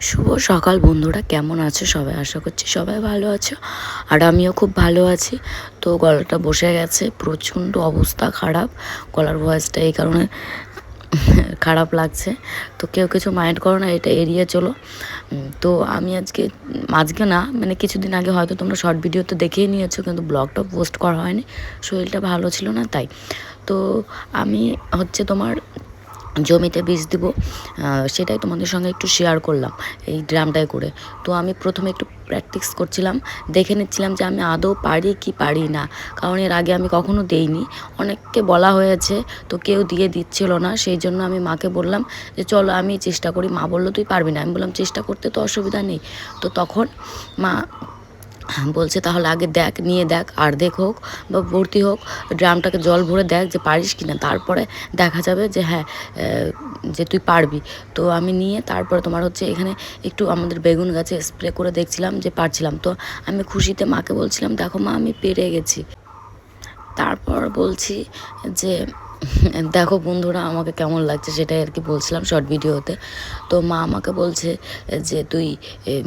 শুভ সকাল বন্ধুরা, কেমন আছো সবাই? আশা করছি সবাই ভালো আছো, আর আমিও খুব ভালো আছি। তো গলাটা বসে গেছে, প্রচণ্ড অবস্থা খারাপ। গলার ভয়েসটা এই কারণে খারাপ লাগছে, তো কেউ কিছু মাইন্ড করো না, এটা এড়িয়ে চলো। তো আমি আজকে না, মানে কিছুদিন আগে হয়তো তোমরা শর্ট ভিডিওতে দেখেই নিয়েছো, কিন্তু ব্লগটা পোস্ট করা হয়নি, শরীরটা ভালো ছিল না তাই। তো আমি তোমার জমিতে বীজ দিব, সেটাই তোমাদের সঙ্গে একটু শেয়ার করলাম এই ড্রামটায় করে। তো আমি প্রথমে একটু প্র্যাকটিস করছিলাম, দেখে নিচ্ছিলাম যে আমি আদৌ পারি কি পারি না, কারণ এর আগে আমি কখনো দেইনি। অনেককে বলা হয়েছে, তো কেউ দিয়ে দিচ্ছিল না, সেই জন্য আমি মাকে বললাম যে চলো আমি চেষ্টা করি। মা বললো তুই পারবি না, আমি বললাম চেষ্টা করতে তো অসুবিধা নেই। তো তখন মা বলছে তাহলে আগে দেখ, নিয়ে দেখ, অর্ধেক হোক বা ভর্তি হোক, ড্রামটাকে জল ভরে দেখ যে পারিস কি না, তারপরে দেখা যাবে যে হ্যাঁ যে তুই পারবি। তো আমি নিয়ে তারপরে তোমার এখানে একটু আমাদের বেগুন গাছে স্প্রে করে দেখছিলাম যে পারছিলাম। তো আমি খুশিতে মাকে বলছিলাম দেখো মা আমি পেরে গেছি। তারপর বলছি যে দেখো বন্ধুরা আমাকে কেমন লাগছে, সেটাই আর কি বলছিলাম শর্ট ভিডিওতে। তো মা আমাকে বলছে যে তুই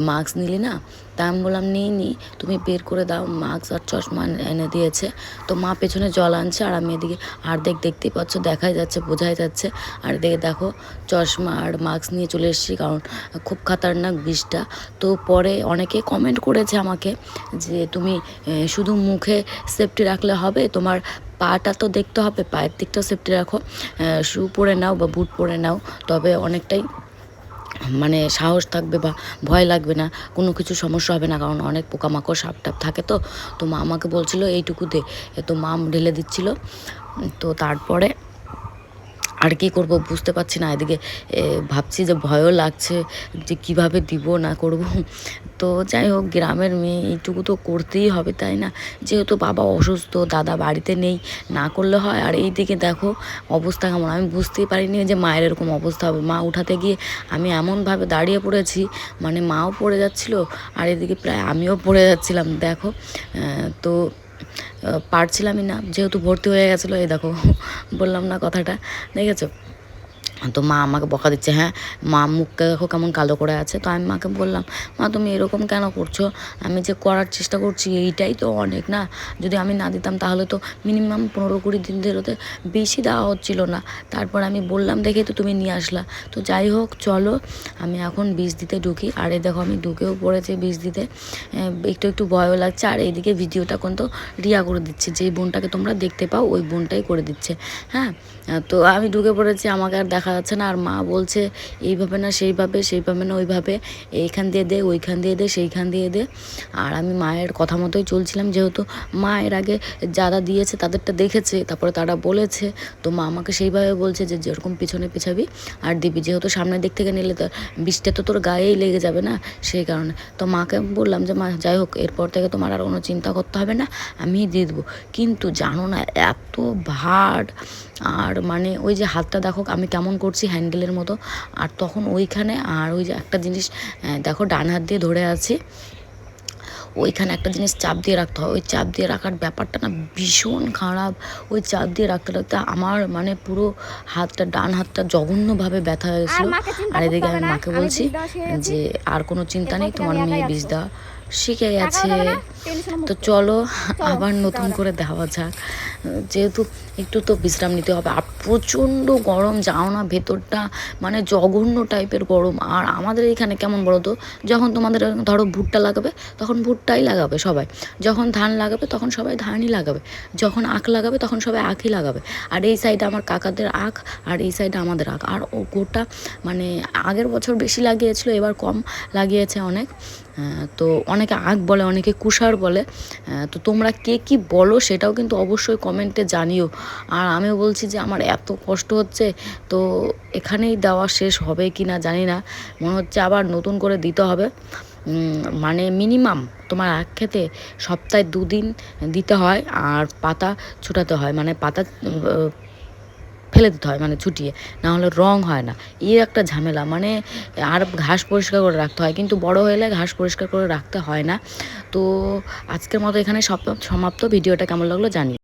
মাস্ক নিলি না, তা আমি বললাম নিই, তুমি বের করে দাও। মাস্ক আর চশমা এনে দিয়েছে। তো মা পেছনে জল আনছে, আর আমি এদিকে দেখতেই পাচ্ছ, দেখাই যাচ্ছে, বোঝাই যাচ্ছে। আর এদিকে দেখো চশমা আর মাস্ক নিয়ে চলে এসেছি, কারণ খুব খাতারনাক বিষটা। তো পরে অনেকে কমেন্ট করেছে আমাকে যে তুমি শুধু মুখে সেফটি রাখলে হবে, তোমার পাটা তো দেখতে হবে, পায়ের দিকটাও সেফটি রাখো, শু পরে নাও বা বুট পরে নাও, তবে অনেকটাই মানে সাহস থাকবে বা ভয় লাগবে না, কোনো কিছু সমস্যা হবে না, কারণ অনেক পোকামাকড় সাপ টাপ থাকে। তো তো মা আমাকে বলছিল এইটুকু দে, তো মা ঢেলে দিচ্ছিল। তো তারপরে আর কি করব বুঝতে পারছি না, এদিকে ভাবছি যে ভয়ও লাগছে যে কিভাবে দিব না করব। তো যাই হোক, গ্রামের মেয়ে এইটুকু তো করতেই হবে, তাই না? যেহেতু বাবা অসুস্থ, দাদা বাড়িতে নেই, না করলে হয়। আর এই দিকে দেখো অবস্থা কেমন, আমি বুঝতেই পারিনি যে মায়ের এরকম অবস্থা হবে। মা উঠাতে গিয়ে আমি এমনভাবে দাঁড়িয়ে পড়েছি, মানে মাও পড়ে যাচ্ছিল, আর এদিকে প্রায় আমিও পড়ে যাচ্ছিলাম দেখো। তো পারছিলামই না, যেহেতু ভর্তি হয়ে গেছিলো। এই দেখো বললাম না কথাটা, দেখেছো? তো মা আমাকে বকা দিচ্ছে, হ্যাঁ মা মুখটা দেখো কেমন কালো করে আছে। তো আমি মাকে বললাম মা তুমি এরকম কেন করছো, আমি যে করার চেষ্টা করছি এইটাই তো অনেক না, যদি আমি না দিতাম তাহলে তো মিনিমাম 15-20 দিন ধরে বেশি দেওয়া হচ্ছিল না। তারপর আমি বললাম দেখে তো তুমি নিয়ে আসলা। তো যাই হোক চলো, আমি এখন বীজ দিতে ঢুকি। আর এই দেখো আমি ঢুকেও পড়েছি বীজ দিতে, একটু একটু ভয়ও লাগছে। আর এইদিকে ভিডিওটা কিন্তু রিয়া করে দিচ্ছে, যেই বোনটাকে তোমরা দেখতে পাও ওই বোনটাই করে দিচ্ছে। হ্যাঁ, তো আমি ঢুকে পড়েছি, আমাকে আর দেখা যাচ্ছে না। আর মা বলছে এইভাবে না সেইভাবে না ওইভাবে, এইখান দিয়ে দে, ওইখান দিয়ে দে, সেইখান দিয়ে দে। আর আমি মায়ের কথা মতোই চলছিলাম, যেহেতু মা এর আগে যারা দিয়েছে তাদেরটা দেখেছে, তারপরে তারা বলেছে। তো মা আমাকে সেইভাবে বলছে যে যেরকম পিছনে পিছাবি আর দিবি, যেহেতু সামনের দিক থেকে নিলে তো বৃষ্টি তো তোর গায়েই লেগে যাবে না, সেই কারণে। তো মাকে বললাম যে মা যাই হোক, এরপর থেকে তোমার আর কোনো চিন্তা করতে হবে না, আমিই দিয়ে দেবো। কিন্তু জানো না এত ভার, আর মানে ওই যে হাতটা দেখো আমি কেমন করছি হ্যান্ডেলের মতো। আর তখন ওইখানে আর ওই যে একটা জিনিস দেখো ডান হাত দিয়ে ধরে আছি, ওইখানে একটা জিনিস চাপ দিয়ে রাখতে হয়, ওই চাপ দিয়ে রাখার ব্যাপারটা না ভীষণ খারাপ। ওই চাপ দিয়ে রাখতে রাখতে আমার মানে পুরো হাতটা, ডান হাতটা জঘন্যভাবে ব্যথা হয়ে গেছিলো। আর এদিকে আমি মাকে বলছি যে আর কোনো চিন্তা নেই, তোমার মেয়ে বীজ দেওয়া শিখে গেছে। তো চলো আবার নতুন করে দেওয়া যাক, যেহেতু একটু তো বিশ্রাম নিতে হবে। আর প্রচণ্ড গরম, যাও না ভেতরটা মানে জঘন্য টাইপের গরম। আর আমাদের এখানে কেমন বলো তো, যখন তোমাদের ধরো ভুট্টা লাগাবে তখন ভুট্টাই লাগাবে সবাই, যখন ধান লাগাবে তখন সবাই ধানই লাগাবে, যখন আখ লাগাবে তখন সবাই আখই লাগাবে। আর এই সাইডে আমার কাকাদের আখ, আর এই সাইডে আমাদের আখ। আর ও গোটা মানে আগের বছর বেশি লাগিয়েছিল, এবার কম লাগিয়েছে অনেক। তো অনেকে আখ বলে, অনেকে কুষার বলে। তো তোমরা কে কি বলো সেটাও কিন্তু অবশ্যই কমেন্টে জানিও। আর আমিও বলছি যে আমার এত কষ্ট হচ্ছে, তো এখানেই দেওয়া শেষ হবে কি না জানি না, মনে হচ্ছে আবার নতুন করে দিতে হবে। মানে মিনিমাম তোমার আখ খেতে সপ্তাহে 2 দিন দিতে হয়, আর পাতা ছুটাতে হয়, মানে পাতা ফেলে দিতে হয়, মানে ছুটিয়ে, না হলে রং হয় না। এই একটা ঝামেলা, মানে আর ঘাস পরিষ্কার করে রাখতে হয়, কিন্তু বড় হলে ঘাস পরিষ্কার করে রাখতে হয় না। তো আজকের মতো এখানে সমাপ্ত। ভিডিওটা কেমন লাগলো জানি।